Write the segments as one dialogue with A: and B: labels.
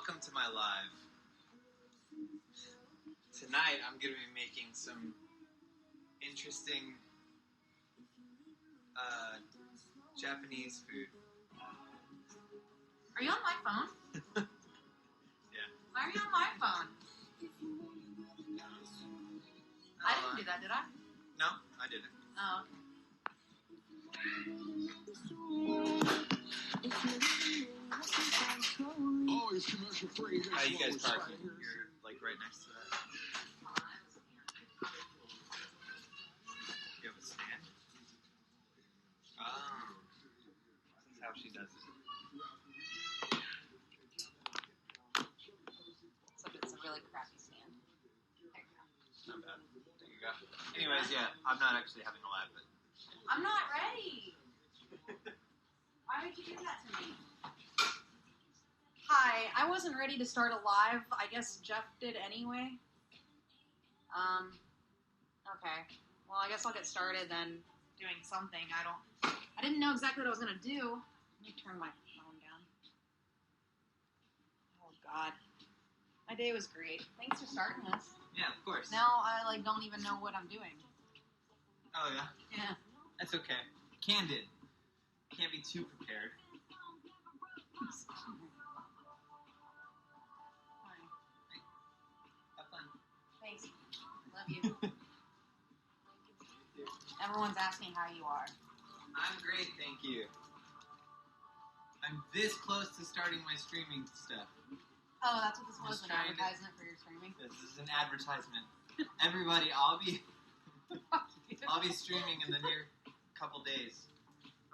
A: welcome to my live. Tonight I'm going to be making some interesting Japanese food.
B: Are you on my phone?
A: Yeah.
B: Why are you on my phone? I didn't do that, did I?
A: No, I didn't.
B: Oh,
C: Always commercial free.
A: How you guys parking? You're like right next to that. You have a stand? Oh. This is how she does it.
B: except it's a really crappy stand. There you go.
A: Not bad. There you go. Anyways, yeah, I'm not actually having a live, but
B: I'm not ready. Why would you do that to me? Hi, I wasn't ready to start a live. I guess Jeff did anyway. Okay. Well, I guess I'll get started then doing something. I didn't know exactly what I was going to do. Let me turn my phone down. Oh, God. My day was great. Thanks for starting this.
A: yeah, of course.
B: Now I, don't even know what I'm doing.
A: Oh, yeah?
B: Yeah.
A: That's okay. Candid. Can't be too prepared.
B: Fine.
A: Have fun.
B: Thanks. Love you. Everyone's asking how you are.
A: I'm great, thank you. I'm this close to starting my streaming stuff.
B: Oh, that's what this was,
A: Just
B: an
A: trying to-
B: advertisement for your streaming?
A: This is an advertisement. Everybody, I'll be streaming in the near couple days.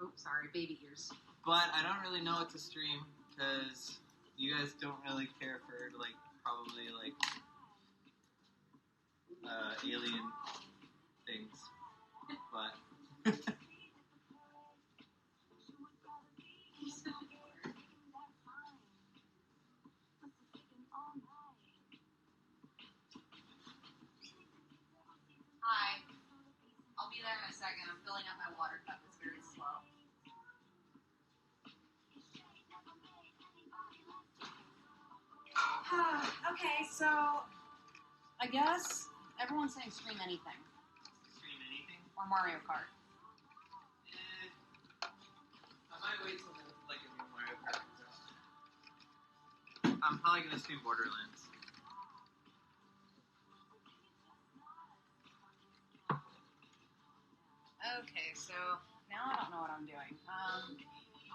B: Oh, sorry, baby ears.
A: But I don't really know what to stream because you guys don't really care for probably alien things. But
B: Hi. I'll be there in a second. I'm filling up my water cup. It's very slow. Okay, so I guess everyone's saying stream anything.
A: stream anything?
B: Or Mario Kart.
A: I might wait till a new Mario Kart comes out. I'm probably gonna stream Borderlands.
B: Okay, so now I don't know what I'm doing. Let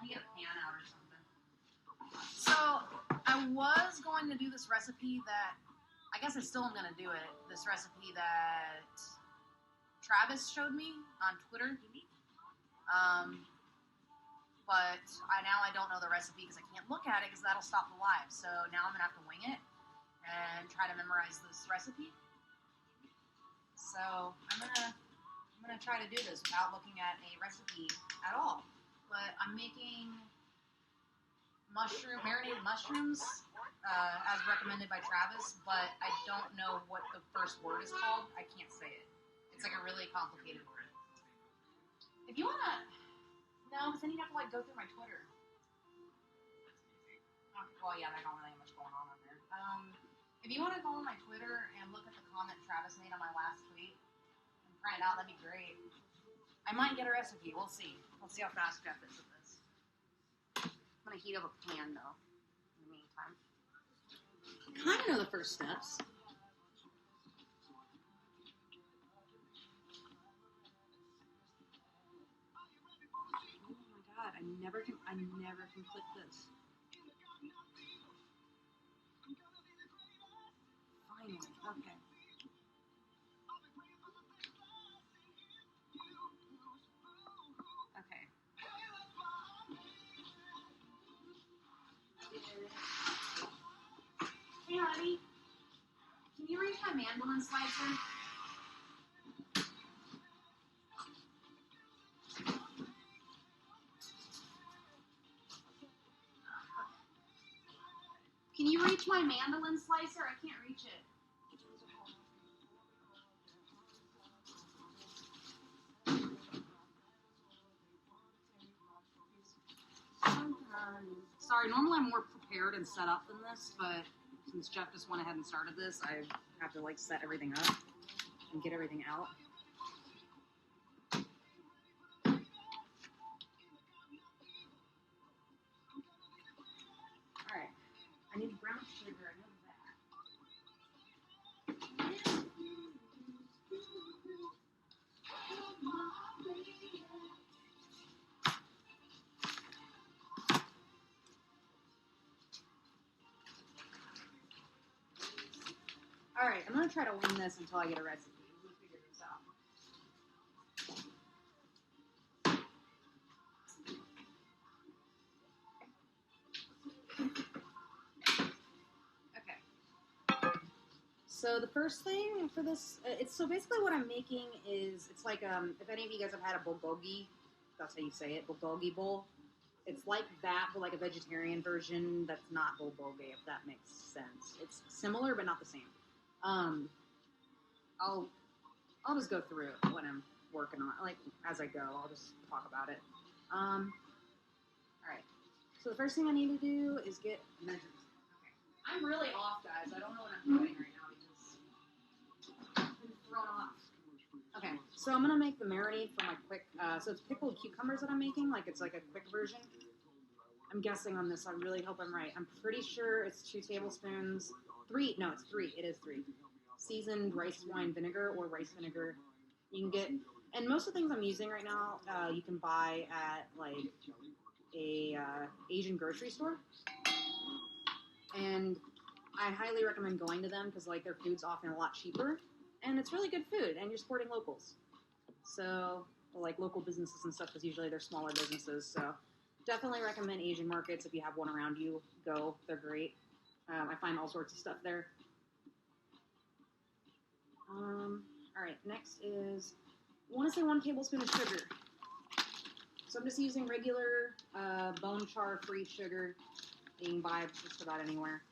B: me get a pan out or something. So I was going to do this recipe that I guess I still am going to do it. This recipe that Travis showed me on Twitter. But now I don't know the recipe because I can't look at it because that'll stop the live. So now I'm going to have to wing it and try to memorize this recipe. So I'm gonna try to do this without looking at a recipe at all. But I'm making marinated mushrooms as recommended by Travis, but I don't know what the first word is called. I can't say it. It's like a really complicated word. If you wanna, no, because then you'd have to go through my Twitter. Okay, well, yeah, I don't really have much going on there. If you want to go on my Twitter and look at the comment Travis made on my last tweet and print it out, that'd be great. I might get a recipe. We'll see. We'll see how fast Jeff is with this. I'm going to heat up a pan, though, in the meantime. Kind of know the first steps. Oh my god, I never can click this. Finally, okay. Okay. Hey, honey. Can you reach my mandolin slicer? Can you reach my mandolin slicer? I can't reach it. Sorry, normally I'm more prepared and set up than this, but since Jeff just went ahead and started this, I have to like set everything up and get everything out. Alright. I need brown sugar, I know that. Alright, I'm gonna try to wing this until I get a recipe. We'll figure this out. Okay. So the first thing for this, so basically what I'm making is, it's like, if any of you guys have had a bulgogi, that's how you say it, bulgogi bowl. It's like that, but like a vegetarian version that's not bulgogi, if that makes sense. It's similar, but not the same. I'll just go through it when I'm working on it, like as I go. I'll just talk about it. All right. So the first thing I need to do is get measurements. Okay. I'm really off, guys. I don't know what I'm doing right now because I've been thrown off. Okay, so I'm gonna make the marinade for my quick. So it's pickled cucumbers that I'm making. Like it's like a quick version. I'm guessing on this. I really hope I'm right. I'm pretty sure it's 2 tablespoons. 3. No, it's 3. It is 3. Seasoned rice wine vinegar or rice vinegar. You can get, and most of the things I'm using right now, you can buy at like a Asian grocery store. And I highly recommend going to them because like their food's often a lot cheaper, and it's really good food, and you're supporting locals. So like local businesses and stuff, because usually they're smaller businesses. So definitely recommend Asian markets if you have one around you. Go, they're great. I find all sorts of stuff there. All right, next is, I want to say 1 tablespoon of sugar. So I'm just using regular bone char free sugar that you can buy just about anywhere.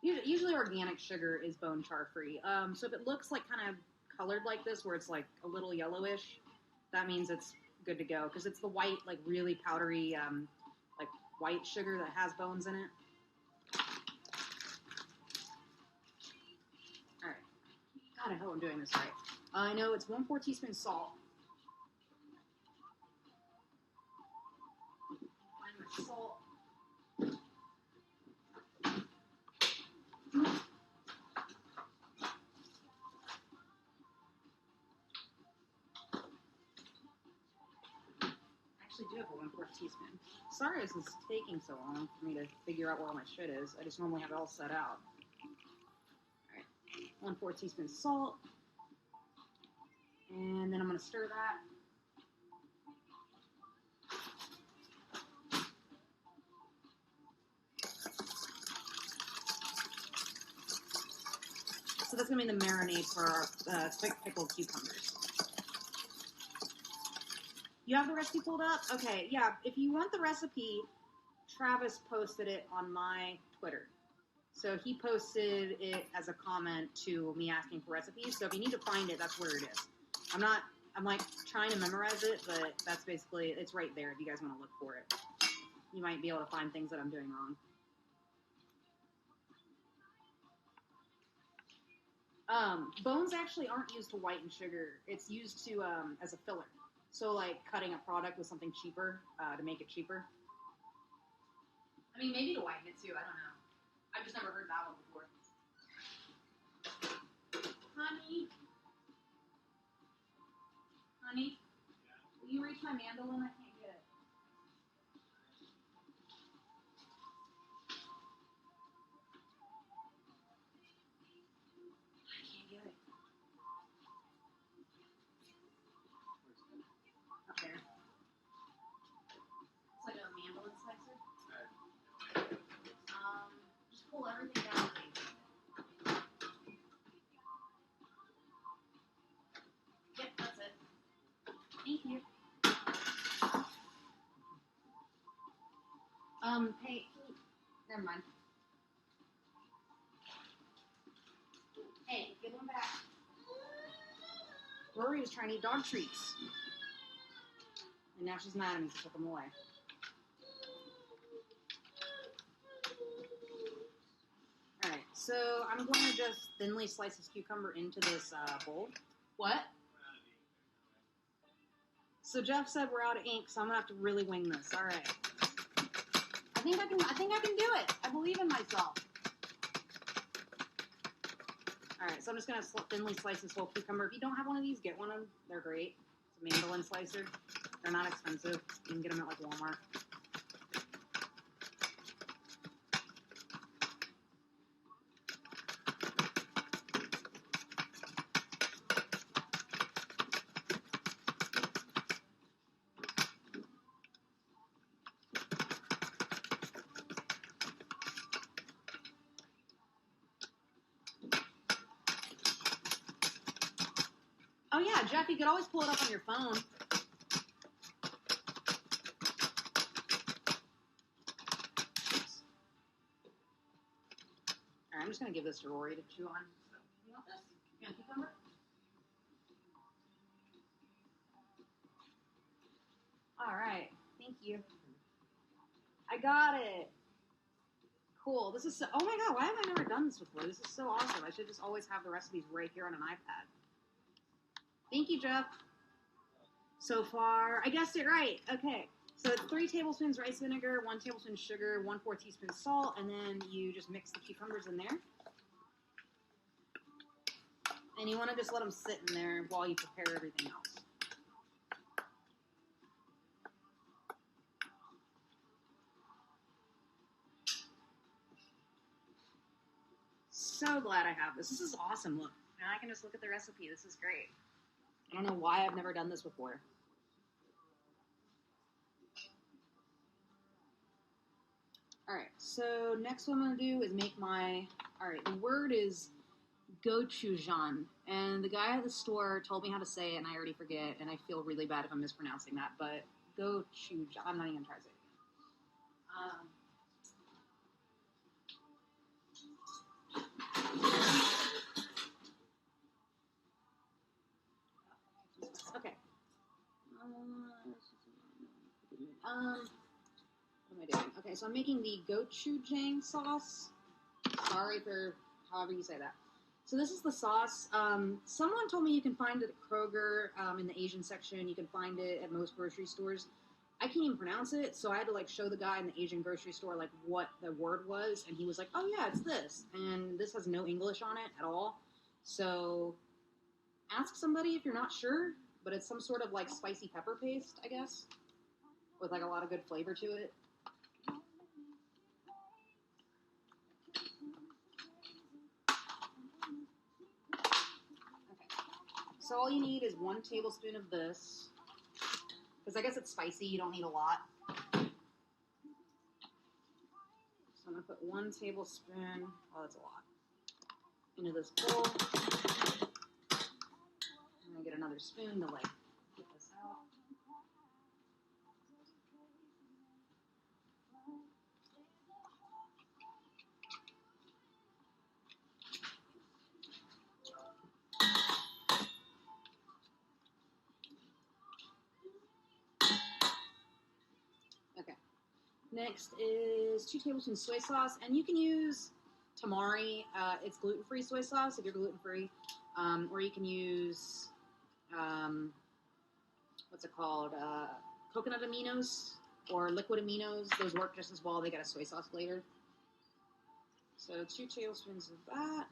B: Usually organic sugar is bone char free. So if it looks like kind of colored like this, where it's like a little yellowish, that means it's good to go, because it's the white, like really powdery, like white sugar that has bones in it. Alright. God, I hope I'm doing this right. I know it's 1/4 teaspoon salt. Find my salt. Do have a 1/4 teaspoon. Sorry this is taking so long for me to figure out where all my shit is. I just normally have it all set out. Alright. 1/4 teaspoon salt. And then I'm going to stir that. So that's going to be the marinade for our quick pickled cucumbers. You have the recipe pulled up? Okay, yeah. If you want the recipe, Travis posted it on my Twitter. So he posted it as a comment to me asking for recipes. So if you need to find it, that's where it is. I'm like trying to memorize it, but that's basically, it's right there if you guys want to look for it. You might be able to find things that I'm doing wrong. Bones actually aren't used to whiten sugar. It's used to as a filler. So, like, cutting a product with something cheaper to make it cheaper. I mean, maybe to whiten it, too. I don't know. I've just never heard that one before. Honey? Honey? Will you reach my mandolin? I can't get it. I can't get it. Up there. It's like a mandolin slicer. Just pull everything down, please. Yep, that's it. Thank you. Hey, never mind. Hey, give them back. Rory was trying to eat dog treats. And now she's mad at me to put them away. So I'm going to just thinly slice this cucumber into this bowl. What? So Jeff said we're out of ink, so I'm gonna have to really wing this. All right. I think I can do it. I believe in myself. All right, so I'm just gonna thinly slice this whole cucumber. If you don't have one of these, get one of them. They're great. It's a mandolin slicer. They're not expensive. You can get them at like Walmart. Oh yeah, Jeff, you could always pull it up on your phone. Alright, I'm just gonna give this to Rory to chew on. So, you want this? You want cucumber? Alright, thank you. I got it. Cool. This is so, oh my god, why have I never done this before? This is so awesome. I should just always have the recipes right here on an iPad. Thank you, Jeff. So far, I guessed it right. Okay. So it's 3 tablespoons rice vinegar, 1 tablespoon sugar, 1/4 teaspoon salt, and then you just mix the cucumbers in there. And you want to just let them sit in there while you prepare everything else. So glad I have this. This is awesome. Look, now I can just look at the recipe. This is great. I don't know why I've never done this before. Alright, so next what I'm going to do is make my... Alright, the word is gochujang. And the guy at the store told me how to say it, and I already forget, and I feel really bad if I'm mispronouncing that, but gochujang. I'm not even going to try to say it again. Okay. What am I doing? Okay, so I'm making the gochujang sauce. Sorry for however you say that. So this is the sauce. Someone told me you can find it at Kroger in the Asian section. You can find it at most grocery stores. I can't even pronounce it, so I had to like show the guy in the Asian grocery store like what the word was, and he was like, "Oh yeah, it's this." And this has no English on it at all. So ask somebody if you're not sure. But it's some sort of like spicy pepper paste, I guess, with like a lot of good flavor to it. Okay. So all you need is 1 tablespoon of this, because I guess it's spicy. You don't need a lot. So I'm gonna put 1 tablespoon. Oh, that's a lot. Into this bowl. I'm gonna get another spoon to like get this out. Okay. Next is 2 tablespoons soy sauce, and you can use tamari. It's gluten-free soy sauce if you're gluten-free, or you can use what's it called? Coconut aminos or liquid aminos. Those work just as well. They got a soy sauce flavor. So 2 tablespoons of that.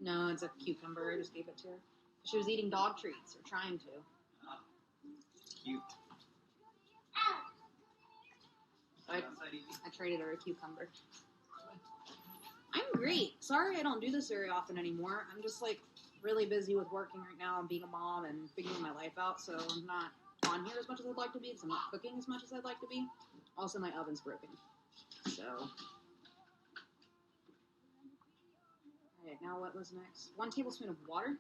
B: No, it's a cucumber. I just gave it to her. She was eating dog treats, or trying to.
A: Cute.
B: I traded her a cucumber. I'm great. Sorry I don't do this very often anymore. I'm just like really busy with working right now and being a mom and figuring my life out, so I'm not on here as much as I'd like to be because I'm not cooking as much as I'd like to be. Also, my oven's broken. So... Alright, now what was next? 1 tablespoon of water.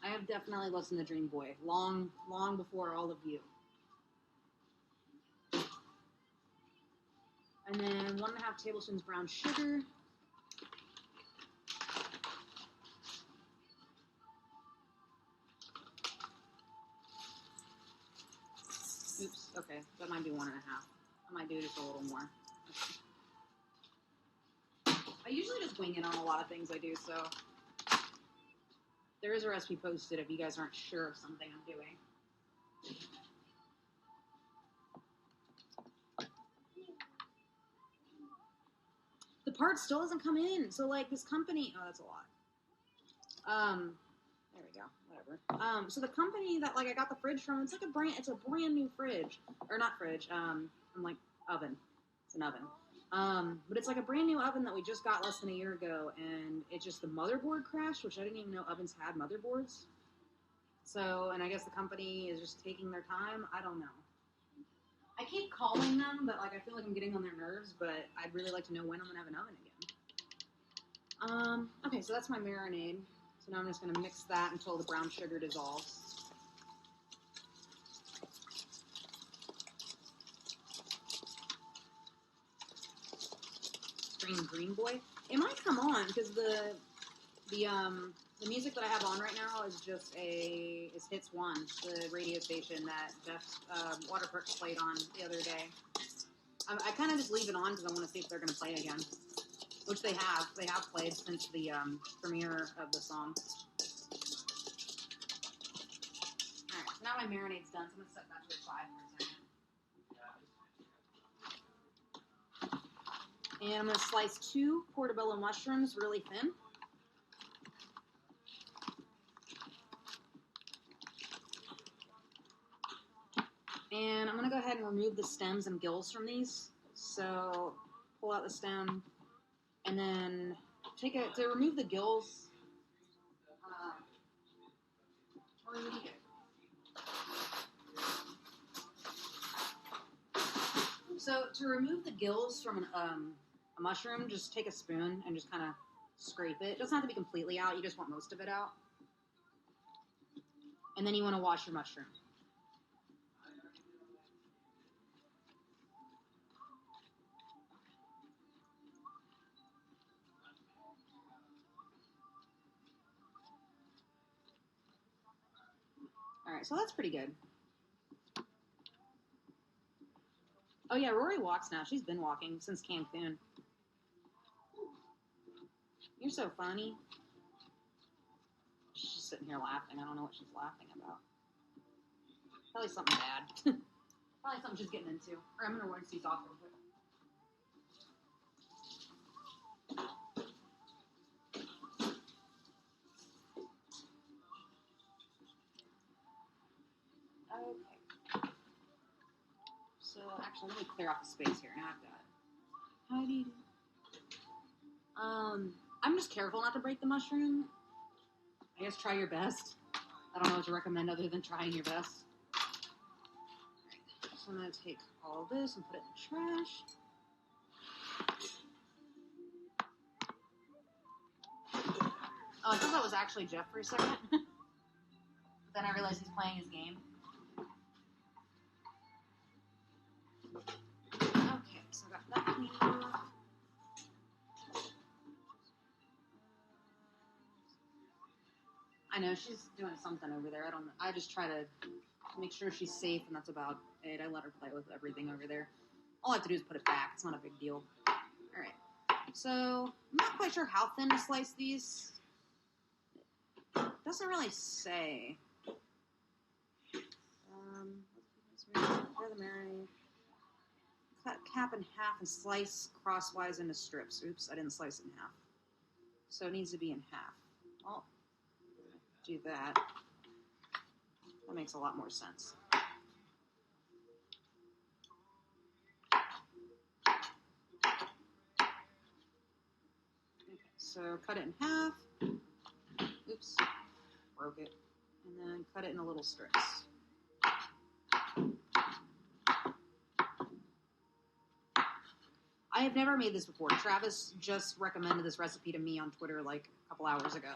B: I have definitely listened to Dream Boy long before all of you. And then 1.5 tablespoons brown sugar. Okay, that might be 1.5. I might do just a little more. I usually just wing it on a lot of things I do, so there is a recipe posted if you guys aren't sure of something I'm doing. The part still hasn't come in, so like this company, oh, that's a lot. There we go, whatever. So the company that like I got the fridge from, it's a brand new fridge, or not fridge. I'm like oven. It's an oven. But it's like a brand new oven that we just got less than a year ago, and it just the motherboard crashed, which I didn't even know ovens had motherboards. So, and I guess the company is just taking their time. I don't know. I keep calling them, but like I feel like I'm getting on their nerves. But I'd really like to know when I'm gonna have an oven again. Okay, so that's my marinade. So now I'm just gonna mix that until the brown sugar dissolves. Green Boy. It might come on because the music that I have on right now is just is Hits One, the radio station that Jeff Waterperks played on the other day. I kind of just leave it on because I want to see if they're going to play again, which they have. They have played since the premiere of the song. All right, so now my marinade's done, so I'm going to set that to the side for a second. And I'm going to slice 2 portobello mushrooms really thin. And I'm going to go ahead and remove the stems and gills from these. So pull out the stem, and then to remove the gills. So to remove the gills from a mushroom, just take a spoon and just kind of scrape it. It doesn't have to be completely out. You just want most of it out. And then you want to wash your mushroom. All right, so that's pretty good. Oh yeah, Rory walks now. She's been walking since Cancun. You're so funny. She's just sitting here laughing. I don't know what she's laughing about. Probably something bad. Probably something she's getting into. Or I'm going to rinse these off real quick. Okay. So, actually, let me clear off the space here. Now I've got it. How do you do? I'm just careful not to break the mushroom. I guess try your best. I don't know what to recommend other than trying your best. Right. So I'm going to take all of this and put it in the trash. Oh, I thought that was actually Jeff for a second. But then I realized he's playing his game. Okay, so I got that cleaned up. I know, she's doing something over there. I just try to make sure she's safe, and that's about it. I let her play with everything over there. All I have to do is put it back. It's not a big deal. Alright. So, I'm not quite sure how thin to slice these. It doesn't really say. Pour the marinade. Cut cap in half and slice crosswise into strips. Oops, I didn't slice it in half. So it needs to be in half. I'll do that. That makes a lot more sense. Okay, so cut it in half. Oops, broke it. And then cut it into little strips. I have never made this before. Travis just recommended this recipe to me on Twitter like a couple hours ago.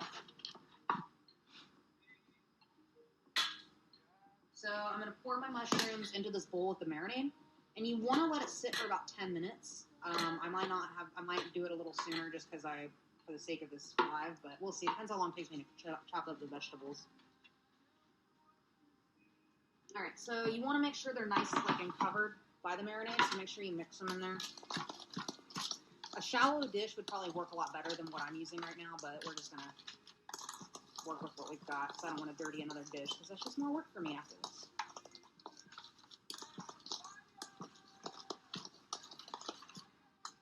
B: So I'm going to pour my mushrooms into this bowl with the marinade. And you want to let it sit for about 10 minutes. I might do it a little sooner just because for the sake of this live, but we'll see. It depends how long it takes me to chop up the vegetables. Alright, so you want to make sure they're nice like and covered by the marinade, so make sure you mix them in there. A shallow dish would probably work a lot better than what I'm using right now, but we're just going to work with what we've got, because I don't want to dirty another dish, because that's just more work for me after this.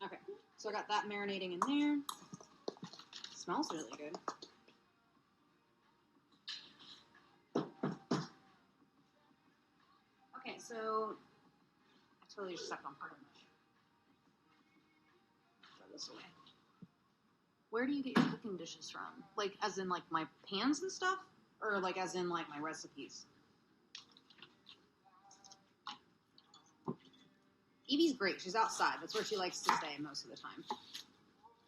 B: Okay, so I got that marinating in there. Smells really good. Okay, so I totally just stepped on part of it. Throw this away. Where do you get your cooking dishes from? Like, as in, like, my pans and stuff? Or, like, as in, like, my recipes? Evie's great. She's outside. That's where she likes to stay most of the time.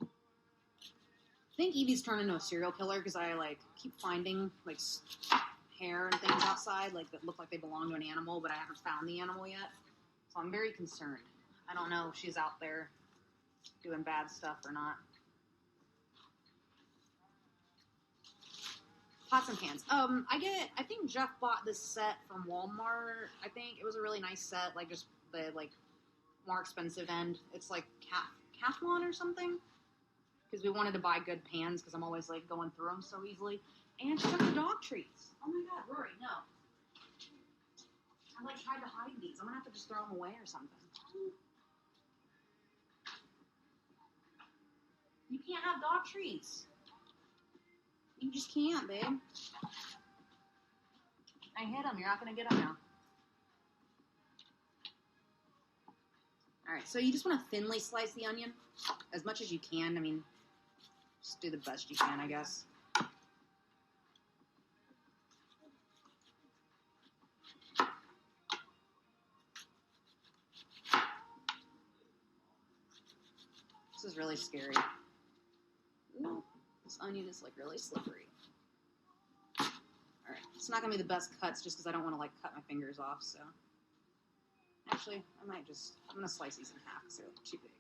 B: I think Evie's turned into a serial killer because I, like, keep finding, like, hair and things outside, like, that look like they belong to an animal, but I haven't found the animal yet. So I'm very concerned. I don't know if she's out there doing bad stuff or not. Pots and pans. I think Geoff bought this set from Walmart. I think it was a really nice set, like, just the, like, more expensive end. It's, like, Cathlon or something. Because we wanted to buy good pans, because I'm always, like, going through them so easily. And she got the dog treats. Oh my god, Rory, no. I, like, tried to hide these. I'm gonna have to just throw them away or something. You can't have dog treats. You just can't, babe. I hit them. You're not gonna get them now. Alright, so you just want to thinly slice the onion. As much as you can. I mean, just do the best you can, I guess. This is really scary. Ooh, this onion is, like, really slippery. Alright, it's not going to be the best cuts just because I don't want to, like, cut my fingers off, so. Actually, I'm going to slice these in half because they're, like, too big.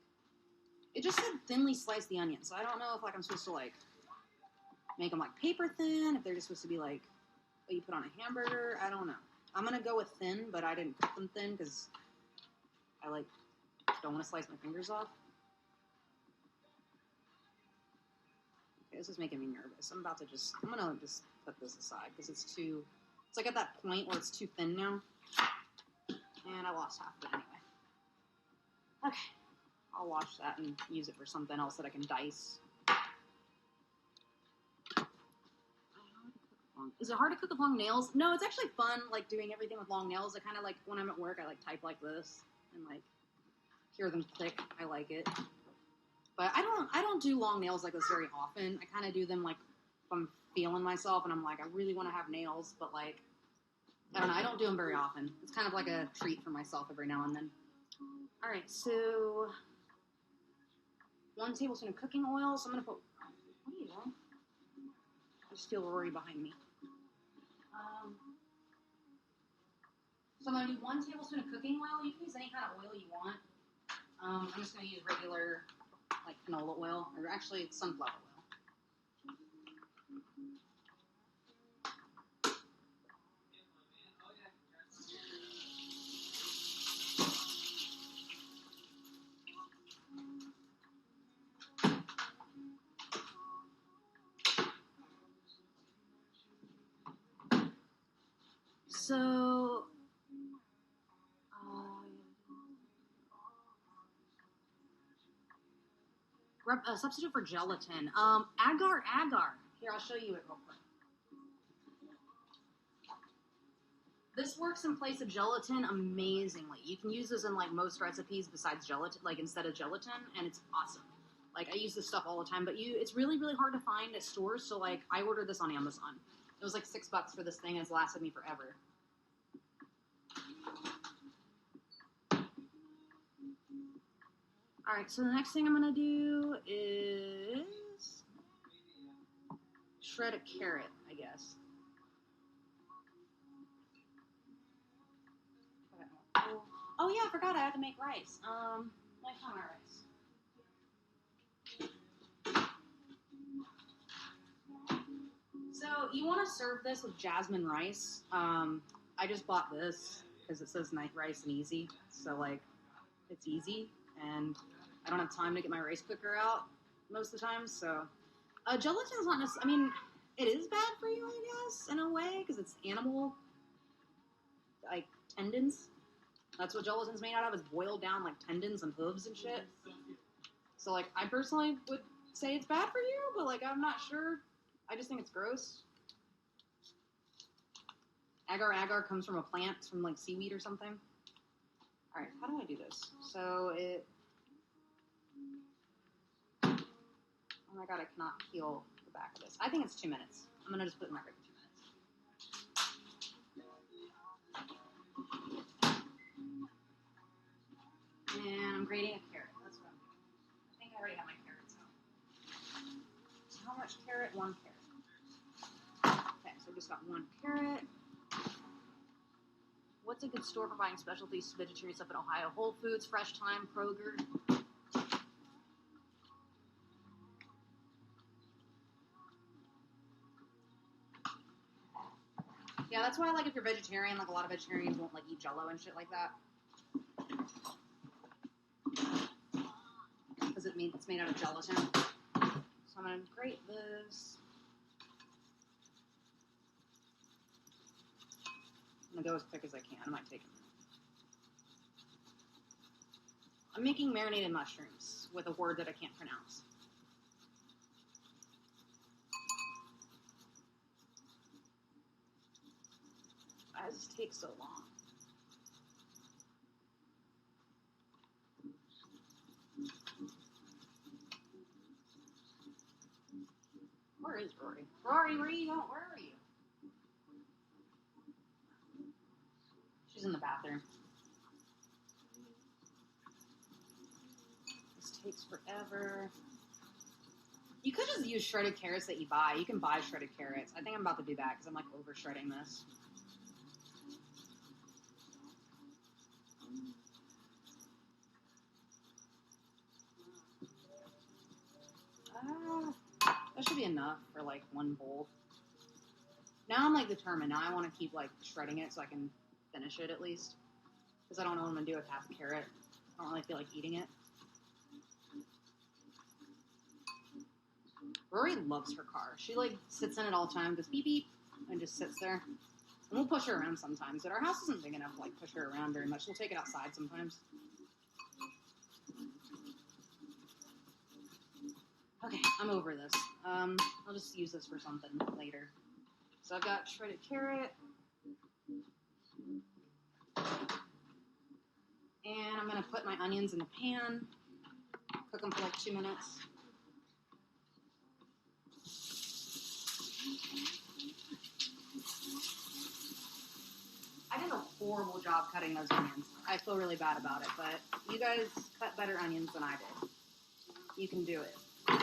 B: It just said thinly slice the onion, so I don't know if, like, I'm supposed to, like, make them, like, paper thin, if they're just supposed to be, like, what you put on a hamburger. I don't know. I'm going to go with thin, but I didn't cut them thin because I, like, don't want to slice my fingers off. Okay, this is making me nervous. I'm going to just put this aside because it's like at that point where it's too thin now. And I lost half of it anyway. Okay. I'll wash that and use it for something else that I can dice. Is it hard to cook with long nails? No, it's actually fun, like, doing everything with long nails. I kind of like, when I'm at work, I, like, type like this and, like, hear them click. I like it. But I don't do long nails like this very often. I kind of do them, like, if I'm feeling myself and I'm like, I really want to have nails, but, like, I don't know. I don't do them very often. It's kind of like a treat for myself every now and then. All right, so 1 tablespoon of cooking oil. So I'm going to put, what are you doing? I just feel Rory behind me. So I'm going to do 1 tablespoon of cooking oil. You can use any kind of oil you want. I'm just going to use regular, like, canola oil, or actually it's sunflower oil. So, substitute for gelatin. Agar. Here, I'll show you it real quick. This works in place of gelatin amazingly. You can use this in, like, most recipes besides gelatin, like, instead of gelatin, and it's awesome. Like, I use this stuff all the time, but it's really, really hard to find at stores, so, like, I ordered this on Amazon. It was, like, $6 for this thing, and it's lasted me forever. Alright, so the next thing I'm going to do is shred a carrot, I guess. Oh yeah, I forgot I had to make rice. Let's try my rice. So you want to serve this with jasmine rice. I just bought this because it says night rice and easy. So, like, it's easy. And I don't have time to get my rice cooker out most of the time. So, gelatin's not necessarily... I mean, it is bad for you, I guess, in a way. Because it's animal, like, tendons. That's what gelatin's made out of, is boiled down, like, tendons and hooves and shit. So, like, I personally would say it's bad for you, but, like, I'm not sure. I just think it's gross. Agar-agar comes from a plant, it's from, like, seaweed or something. Alright, how do I do this? So, it... Oh my god, I cannot peel the back of this. I think it's 2 minutes. I'm gonna just put it in my fridge for 2 minutes. And I'm grating a carrot. That's what I'm doing. I think I already have my carrots out. So how much carrot? 1 carrot. Okay, so I just got 1 carrot. What's a good store for buying specialty vegetarian stuff in Ohio? Whole Foods, Fresh Time, Kroger. Yeah, that's why, like, if you're vegetarian, like, a lot of vegetarians won't, like, eat Jell-O and shit like that. Because it's made out of gelatin. So I'm going to grate this. I'm going to go as quick as I can. It might take a minute. I'm making marinated mushrooms with a word that I can't pronounce. Why does this take so long? Where is Rory? Rory, where are you going? Where are you? She's in the bathroom. This takes forever. You could just use shredded carrots that you buy. You can buy shredded carrots. I think I'm about to do that because I'm, like, over shredding this. That should be enough for, like, 1 bowl. Now I'm, like, determined. Now I want to keep, like, shredding it so I can finish it at least. Because I don't know what I'm going to do with half a carrot. I don't really feel like eating it. Rory loves her car. She, like, sits in it all the time, goes beep beep, and just sits there. And we'll push her around sometimes, but our house isn't big enough to, like, push her around very much. We'll take it outside sometimes. Okay, I'm over this. I'll just use this for something later. So I've got shredded carrot. And I'm going to put my onions in the pan. Cook them for like 2 minutes. I did a horrible job cutting those onions. I feel really bad about it, but you guys cut better onions than I did. You can do it. I'm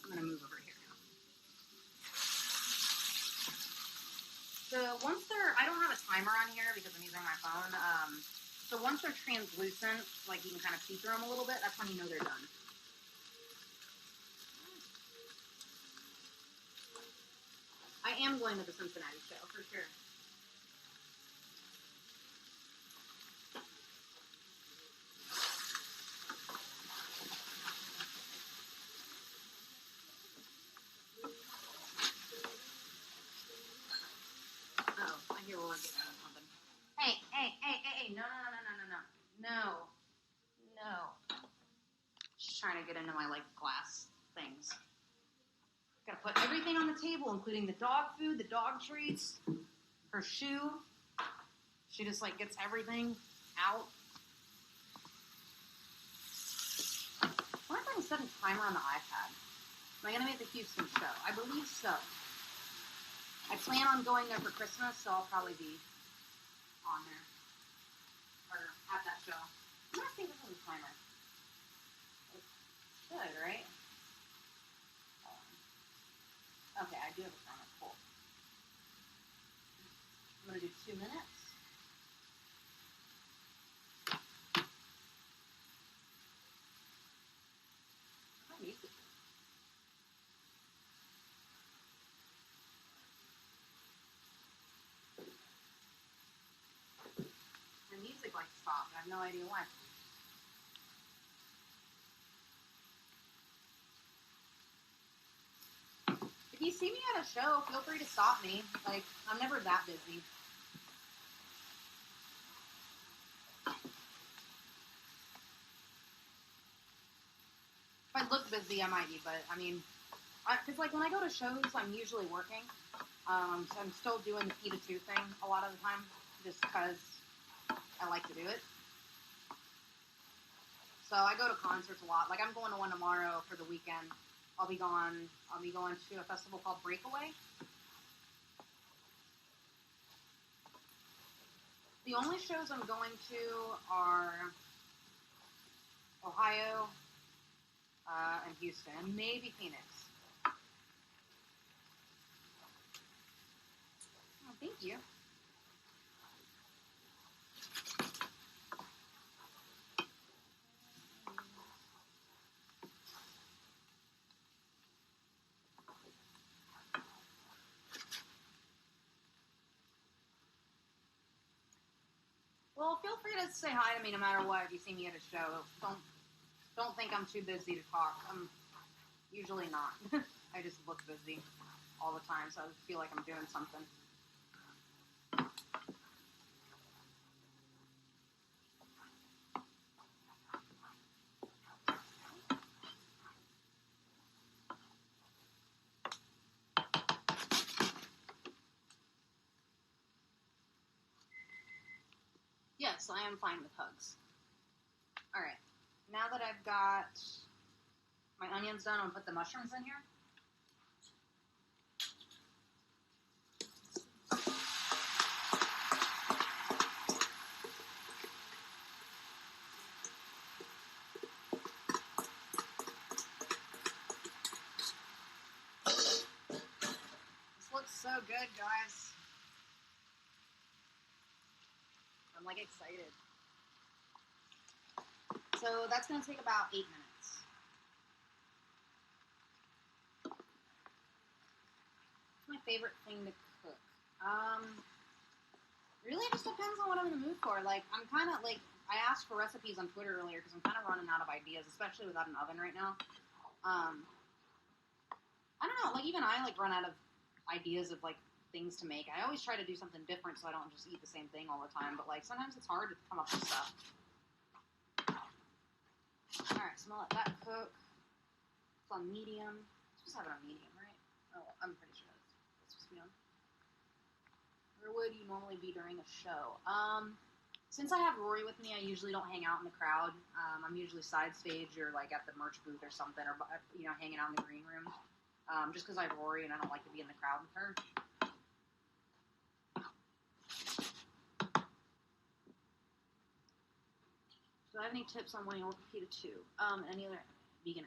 B: going to move over here now. So once they're, I don't have a timer on here because I'm using my phone. So once they're translucent, like you can kind of see through them a little bit, that's when you know they're done. I am going to the Cincinnati show, for sure. Uh-oh, I hear we're getting out of something. Hey, no. She's trying to get into my, like, glass things. Gotta put everything on the table, including the dog food, the dog treats, her shoe. She just, like, gets everything out. What if I set a timer on the iPad? Am I gonna make the Houston show? I believe so. I plan on going there for Christmas, so I'll probably be on there. Or at that show. I'm gonna think this is a timer. It's good, right? Okay, I do have a timer. Cool. I'm going to do 2 minutes. always like to stop. I have no idea why. If you see me at a show, feel free to stop me. Like, I'm never that busy. If I look busy, I might be, but I mean, because like when I go to shows, I'm usually working. So I'm still doing the P to 2 thing a lot of the time, just because I like to do it. So I go to concerts a lot. Like I'm going to one tomorrow for the weekend. I'll be going to a festival called Breakaway. The only shows I'm going to are Ohio and Houston, and maybe Phoenix. Oh, thank you. Well, feel free to say hi to me no matter what if you see me at a show. Don't think I'm too busy to talk. I'm usually not. I just look busy all the time, so I feel like I'm doing something. Yes, I am fine with hugs. Alright, now that I've got my onions done, I'll put the mushrooms in here. This looks so good, guys. I'm like excited. So that's going to take about 8 minutes. What's my favorite thing to cook? Really just depends on what I'm in the mood for. Like, I'm kind of like, I asked for recipes on Twitter earlier because I'm kind of running out of ideas, especially without an oven right now. I don't know, like even I like run out of ideas of like things to make. I always try to do something different so I don't just eat the same thing all the time, but like sometimes it's hard to come up with stuff. Alright, so I'm gonna let that cook. It's on medium. It's supposed to have it on medium, right? Oh, I'm pretty sure it's supposed to be on. Where would you normally be during a show? Since I have Rory with me, I usually don't hang out in the crowd. I'm usually side stage or like at the merch booth or something, or you know, hanging out in the green room. Just because I have Rory and I don't like to be in the crowd with her. Do I have any tips on when you work with PETA 2? Any other vegan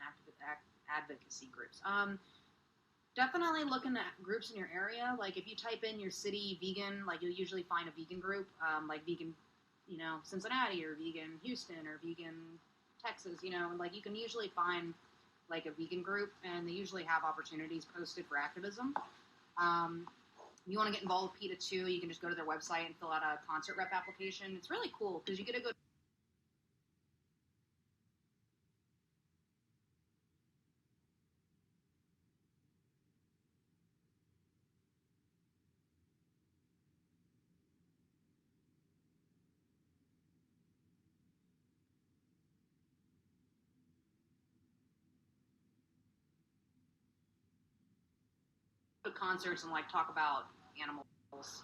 B: advocacy groups? Definitely looking at groups in your area. Like if you type in your city vegan, like you'll usually find a vegan group, like vegan, you know, Cincinnati or vegan Houston or vegan Texas, you know, and like you can usually find like a vegan group, and they usually have opportunities posted for activism. You want to get involved with PETA 2, you can just go to their website and fill out a concert rep application. It's really cool because you get to go to concerts and like talk about animals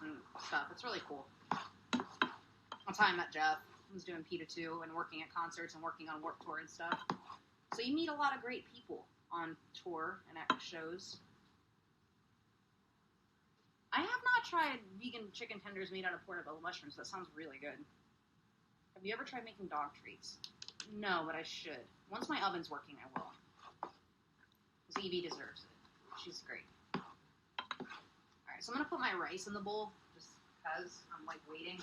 B: and stuff. It's really cool. That's how I met Geoff. I was doing PETA 2 and working at concerts and working on Warped Tour and stuff. So you meet a lot of great people on tour and at shows. I have not tried vegan chicken tenders made out of portobello mushrooms. That sounds really good. Have you ever tried making dog treats? No, but I should. Once my oven's working, I will. Because Evie deserves it. She's great. Alright, so I'm going to put my rice in the bowl, just because I'm, like, waiting.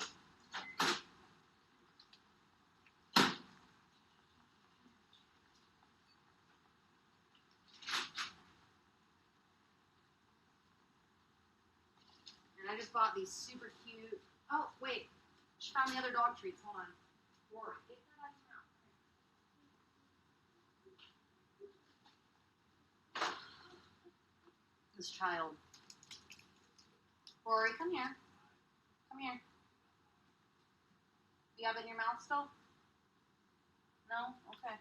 B: And I just bought these super cute... Oh, wait. Just found the other dog treats. Hold on. Rory, get that out of your mouth. This child. Rory, come here. Come here. You have it in your mouth still? No? Okay.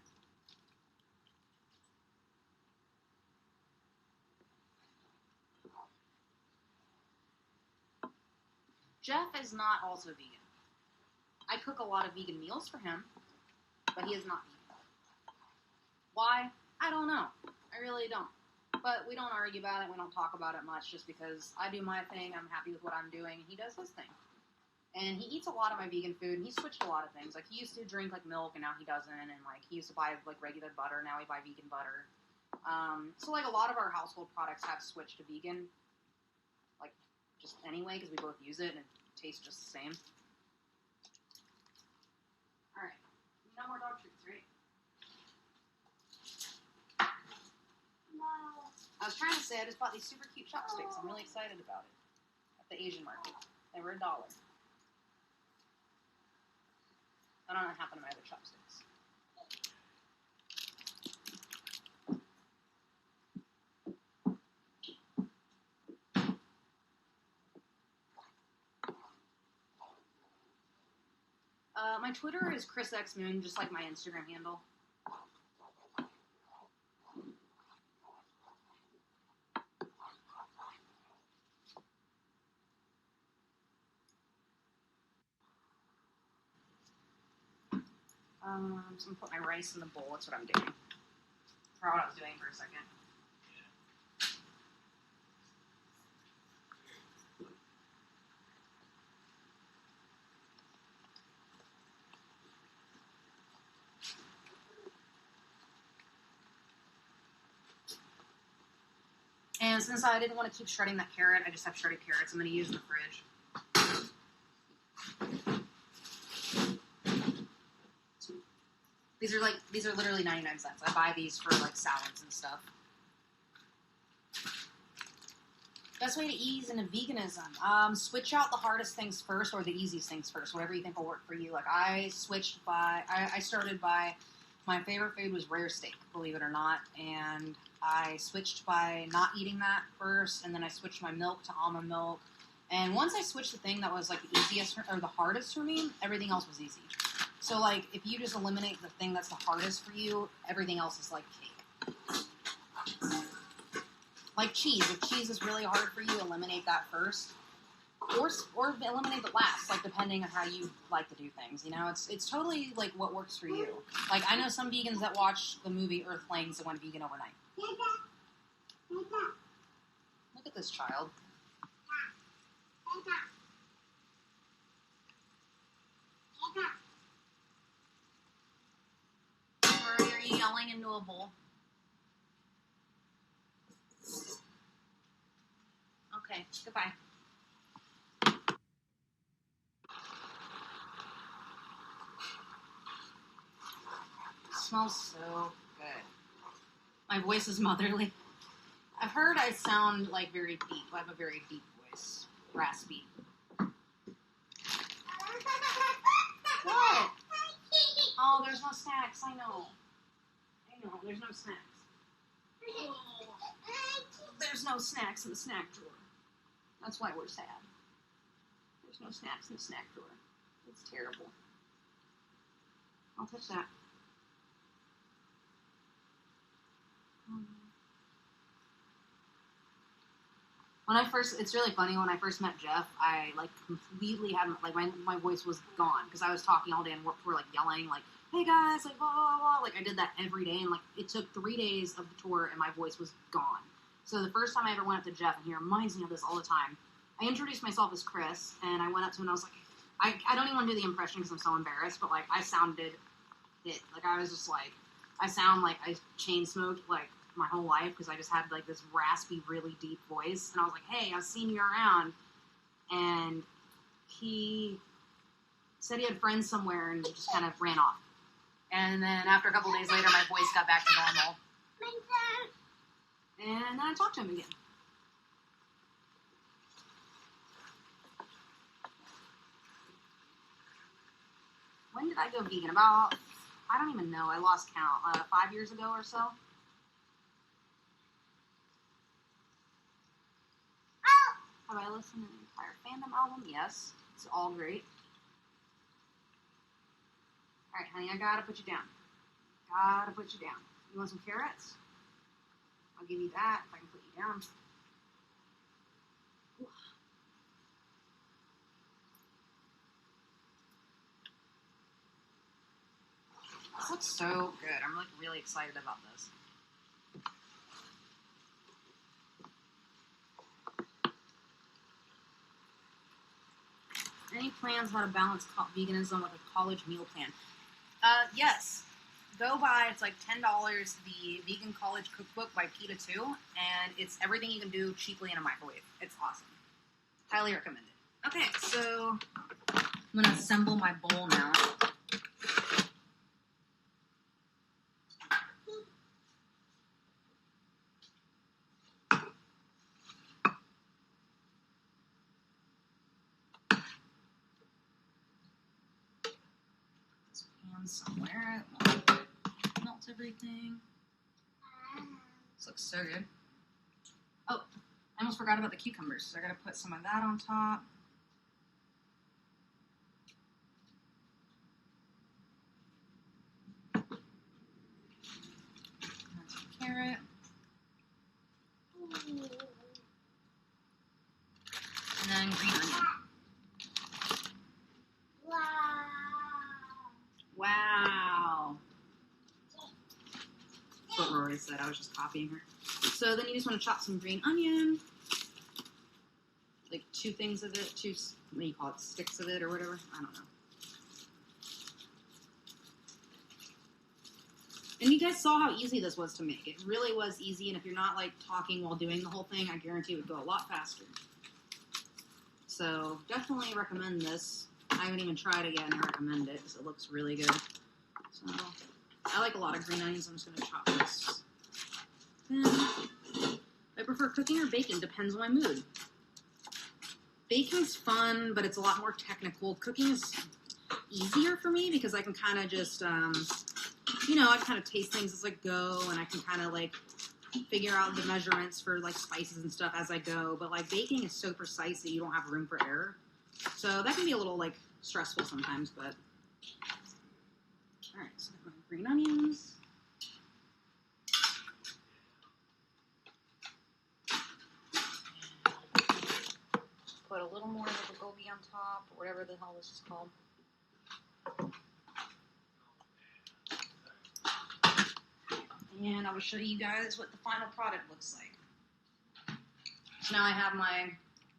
B: Jeff is not also vegan. I cook a lot of vegan meals for him, but he is not vegan. Why? I don't know. I really don't. But we don't argue about it. We don't talk about it much just because I do my thing. I'm happy with what I'm doing. He does his thing. And he eats a lot of my vegan food, and he switched a lot of things. Like, he used to drink, like, milk, and now he doesn't. And, like, he used to buy, like, regular butter. Now he buy vegan butter. So, like, a lot of our household products have switched to vegan. Like, just anyway, because we both use it, and it tastes just the same. Alright. No more dog treats, right? No. I was trying to say I just bought these super cute chopsticks. I'm really excited about it. At the Asian market. They were $1. I don't know what happened to my other chopsticks. My Twitter is ChrisXMoon, just like my Instagram handle. I'm just going to put my rice in the bowl. That's what I'm doing. I forgot what I was doing for a second. And since I didn't want to keep shredding that carrot, I just have shredded carrots I'm going to use in the fridge. These are literally 99 cents. I buy these for like salads and stuff. Best way to ease into veganism. Switch out the hardest things first or the easiest things first. Whatever you think will work for you. Like I started by, my favorite food was rare steak, believe it or not. And I switched by not eating that first. And then I switched my milk to almond milk. And once I switched the thing that was like the easiest or the hardest for me, everything else was easy. So like if you just eliminate the thing that's the hardest for you, everything else is like cake. Like cheese. If cheese is really hard for you, eliminate that first. Or eliminate it last, like depending on how you like to do things. You know, it's totally like what works for you. Like I know some vegans that watch the movie Earthlings that went vegan overnight. Look at this child. Or are you yelling into a bowl? Okay, goodbye. It smells so good. My voice is motherly. I've heard I sound like very deep. I have a very deep voice. Raspy. What? Oh, there's no snacks. I know, there's no snacks. There's no snacks in the snack drawer. That's why we're sad. There's no snacks in the snack drawer. It's terrible. I'll touch that. It's really funny, when I first met Jeff, I, like, completely hadn't, like, my voice was gone, because I was talking all day and we're like, yelling, like, hey guys, like, blah, blah, blah, like, I did that every day, and, like, it took 3 days of the tour, and my voice was gone. So the first time I ever went up to Jeff, and he reminds me of this all the time, I introduced myself as Chris, and I went up to him, and I was like, I don't even want to do the impression, because I'm so embarrassed, but, like, I sounded it. Like, I was just, like, I sound like I chain smoked, like, my whole life, because I just had like this raspy, really deep voice, and I was like, hey, I've seen you around, and he said he had friends somewhere and just kind of ran off, and then after a couple days later my voice got back to normal, and then I talked to him again. When did I go vegan? About, I don't even know. I lost count. 5 years ago or so. Have I listened to the entire Fandom album? Yes. It's all great. Alright, honey, I gotta put you down. Gotta put you down. You want some carrots? I'll give you that if I can put you down. This looks so good. I'm like really excited about this. Any plans how to balance veganism with a college meal plan? Yes. Go buy, it's like $10, the Vegan College Cookbook by PETA 2, and it's everything you can do cheaply in a microwave. It's awesome. Highly recommend it. Okay, so I'm going to assemble my bowl now. This pan somewhere. Melt everything. This looks so good. Oh, I almost forgot about the cucumbers, so I gotta put some of that on top. And some carrot. And then green onion. Wow. That's what Rory said. I was just copying her. So then you just want to chop some green onion. Like 2 things of it. What do you call it? Sticks of it or whatever? I don't know. And you guys saw how easy this was to make. It really was easy. And if you're not like talking while doing the whole thing, I guarantee it would go a lot faster. So definitely recommend this. I haven't even tried it yet and I recommend it because it looks really good. So I like a lot of green onions. I'm just going to chop this. Then I prefer cooking or baking. Depends on my mood. Baking's fun, but it's a lot more technical. Cooking is easier for me because I can kind of just, you know, I kind of taste things as I go and I can kind of like figure out the measurements for like spices and stuff as I go. But like baking is so precise that you don't have room for error. So that can be a little like stressful sometimes, but alright, so my green onions. Put a little more of the bulgogi on top, or whatever the hell this is called. And I will show you guys what the final product looks like. So now I have my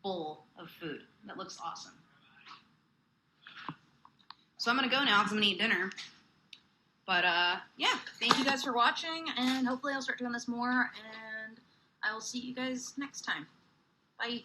B: bowl of food. That looks awesome. So I'm going to go now because I'm going to eat dinner. But, yeah, thank you guys for watching, and hopefully I'll start doing this more, and I will see you guys next time. Bye.